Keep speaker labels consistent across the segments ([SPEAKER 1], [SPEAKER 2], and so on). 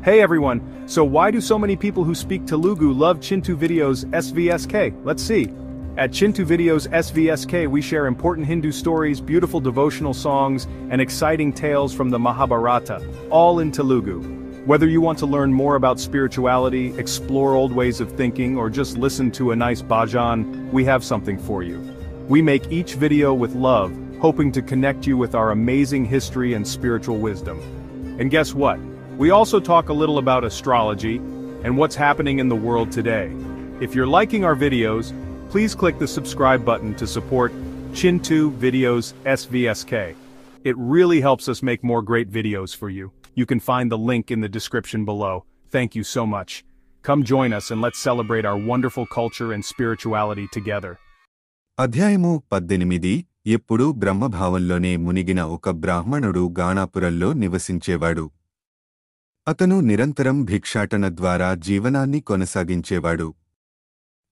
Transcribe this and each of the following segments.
[SPEAKER 1] Hey everyone, so why do so many people who speak Telugu love Chintu Videos SVSK? Let's see. At Chintu Videos SVSK we share important Hindu stories, beautiful devotional songs, and exciting tales from the Mahabharata, all in Telugu. Whether you want to learn more about spirituality, explore old ways of thinking, or just listen to a nice bhajan, we have something for you. We make each video with love, hoping to connect you with our amazing history and spiritual wisdom. And guess what? We also talk a little about astrology and what's happening in the world today. If you're liking our videos, please click the subscribe button to support Chintu Videos SVSK. It really helps us make more great videos for you. You can find the link in the description below. Thank you so much. Come join us and let's celebrate our wonderful culture and spirituality together.
[SPEAKER 2] అధ్యాయము 18 ఎప్పుడూ బ్రహ్మభావంలోనే మునిగిన ఒక బ్రాహ్మణుడు గాణాపురంలో నివసించేవాడు. అతను నిరంతరం భిక్షాటన ద్వారా జీవనాన్ని కొనసాగించేవాడు.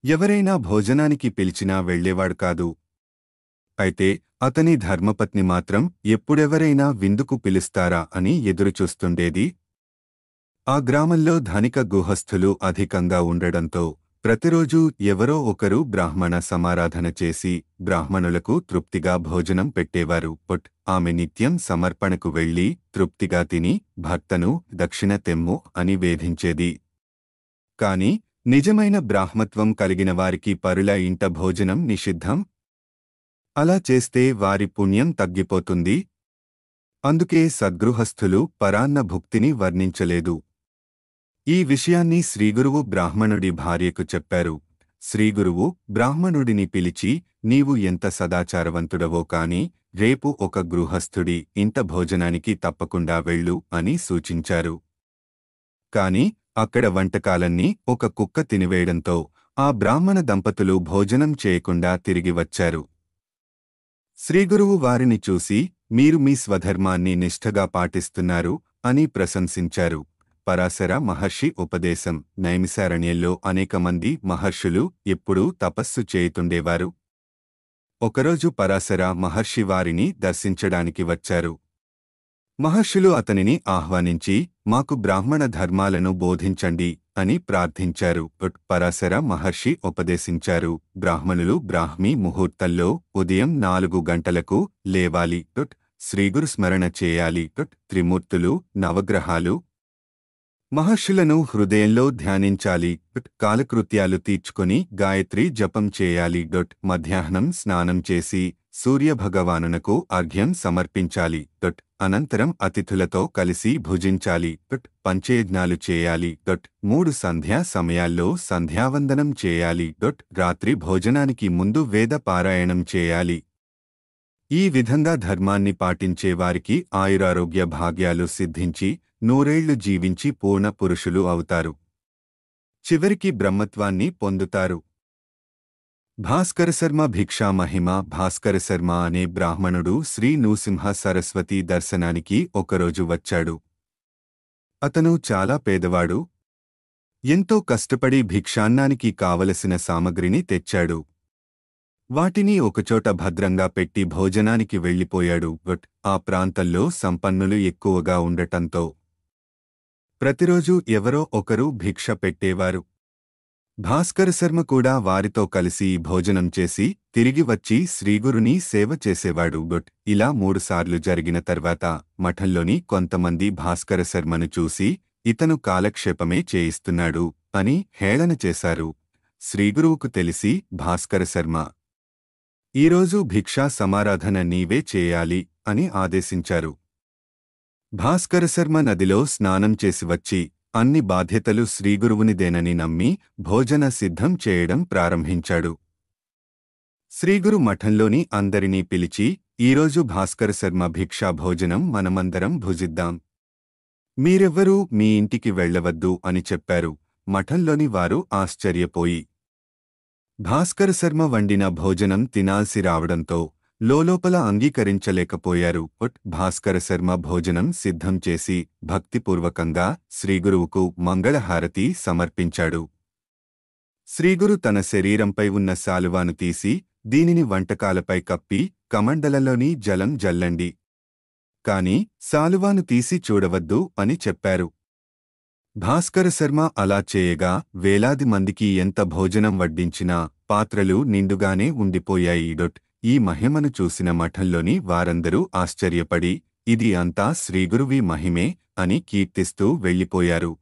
[SPEAKER 2] ఎవరైనా భోజనానికి పిలిచినా వెళ్లేవాడు కాదు. అయితే అతని ధర్మపత్ని మాత్రం ఎప్పుడెవరైనా విందుకు పిలుస్తారా అని ఎదురుచూస్తుండేది. ఆ గ్రామంలో ధనిక గుహస్థులు అధికంగా ఉండడంతో ప్రతిరోజూ ఎవరో ఒకరు బ్రాహ్మణ సమారాధన చేసి బ్రాహ్మణులకు తృప్తిగా భోజనం పెట్టేవారు. ఆమె నిత్యం సమర్పణకు వెళ్లి తృప్తిగా తిని భర్తను దక్షిణ తెమ్ము అని వేధించేది. కాని నిజమైన బ్రాహ్మత్వం కలిగిన వారికి పరుల ఇంట భోజనం నిషిద్ధం. అలా చేస్తే వారి పుణ్యం తగ్గిపోతుంది. అందుకే సద్గృహస్థులు పరాన్న భుక్తిని వర్ణించలేదు. ఈ విషయాన్ని శ్రీగురువు బ్రాహ్మణుడి భార్యకు చెప్పారు. శ్రీగురువు బ్రాహ్మణుడిని పిలిచి, నీవు ఎంత సదాచారవంతుడవో కాని రేపు ఒక గృహస్థుడి ఇంట భోజనానికి తప్పకుండా వెళ్ళు అని సూచించారు. కాని అక్కడ వంటకాలన్నీ ఒక కుక్క తినివేయడంతో ఆ బ్రాహ్మణ దంపతులు భోజనం చేయకుండా తిరిగి వచ్చారు. శ్రీగురువు వారిని చూసి, మీరు మీ స్వధర్మాన్ని నిష్ఠగా పాటిస్తున్నారు అని ప్రశంసించారు. పరాశర మహర్షి ఉపదేశం. నైమిసారణ్యంలో అనేక మంది మహర్షులు ఎప్పుడూ తపస్సు చేయుతుండేవారు. ఒకరోజు పరాశర మహర్షి వారిని దర్శించడానికి వచ్చారు. మహర్షులు అతనిని ఆహ్వానించి, మాకు బ్రాహ్మణ ధర్మాలను బోధించండి అని ప్రార్థించారు. పరాశర మహర్షి ఉపదేశించారు. బ్రాహ్మణులు బ్రాహ్మీ ముహూర్తంలో ఉదయం 4 గంటలకు లేవాలి. శ్రీగురు స్మరణ చేయాలి. త్రిమూర్తులు, నవగ్రహాలు, మహర్షులను హృదయంలో ధ్యానించాలి. కాలకృత్యాలు తీర్చుకొని గాయత్రి జపం చేయాలి. మధ్యాహ్నం స్నానం చేసి సూర్యభగవానునకు అర్ఘ్యం సమర్పించాలి. అనంతరం అతిథులతో కలిసి భుజించాలి. పంచయజ్ఞాలు చేయాలి. 3 సంధ్యా సమయాల్లో సంధ్యావందనం చేయాలి. రాత్రి భోజనానికి ముందు వేద పారాయణం చేయాలి. ఈ విధంగా ధర్మాన్ని పాటించే వారికి ఆయురారోగ్య భాగ్యాలు సిద్ధించి 100 ఏళ్లు జీవించి పూర్ణ పురుషులు అవుతారు. చివరికి బ్రహ్మత్వాన్ని పొందుతారు. భాస్కరశర్మ భిక్షా మహిమ. భాస్కరశర్మ అనే బ్రాహ్మణుడు శ్రీ నృసింహ సరస్వతి దర్శనానికి ఒకరోజు వచ్చాడు. అతను చాలా పేదవాడు. ఎంతో కష్టపడి భిక్షాన్నానికి కావలసిన సామగ్రిని తెచ్చాడు. వాటిని ఒకచోట భద్రంగా పెట్టి భోజనానికి వెళ్లిపోయాడు. ఆ ప్రాంతంలో సంపన్నులు ఎక్కువగా ఉండటంతో ప్రతిరోజూ ఎవరో ఒకరు భిక్ష పెట్టేవారు. భాస్కరశర్మ కూడా వారితో కలిసి భోజనం చేసి తిరిగి వచ్చి శ్రీగురుని సేవ చేసేవాడు. ఇలా 3 సార్లు జరిగిన తర్వాత మఠంలోని కొంతమంది భాస్కరశర్మను చూసి, ఇతను కాలక్షేపమే చేయిస్తున్నాడు అని హేళన చేశారు. శ్రీగురువుకు తెలిసి, భాస్కరశర్మ, ఈరోజు భిక్షా సమారాధన నీవే చేయాలి అని ఆదేశించారు. భాస్కరశర్మ నదిలో స్నానం చేసి వచ్చి అన్ని బాధ్యతలు శ్రీగురువునిదేనని నమ్మి భోజన సిద్ధం చేయడం ప్రారంభించాడు. శ్రీగురు మఠంలోని అందరినీ పిలిచి, ఈరోజు భాస్కరశర్మ భిక్షా భోజనం మనమందరం భుజిద్దాం. మీరెవ్వరూ మీ ఇంటికి వెళ్లవద్దు అని చెప్పారు. మఠంలోని వారు ఆశ్చర్యపోయి భాస్కరశర్మ వండిన భోజనం తినాల్సి రావడంతో లోలోపల అంగీకరించలేకపోయారు. భాస్కరశర్మ భోజనం సిద్ధం చేసి భక్తిపూర్వకంగా శ్రీగురువుకు మంగళహారతి సమర్పించాడు. శ్రీగురు తన శరీరంపై ఉన్న శాలువాను తీసి దీనిని వంటకాలపై కప్పి కమండలంలోని జలం జల్లండి. కాని శాలువాను తీసి చూడవద్దు అని చెప్పారు. భాస్కర శర్మ అలా చేయగా వేలాది మందికి ఎంత భోజనం వడ్డించినా పాత్రలు నిండుగానే ఉండిపోయాయి. ఈ మహిమను చూసిన మఠంలోని వారందరూ ఆశ్చర్యపడి ఇది అంతా శ్రీగురువి మహిమే అని కీర్తిస్తూ వెళ్ళిపోయారు.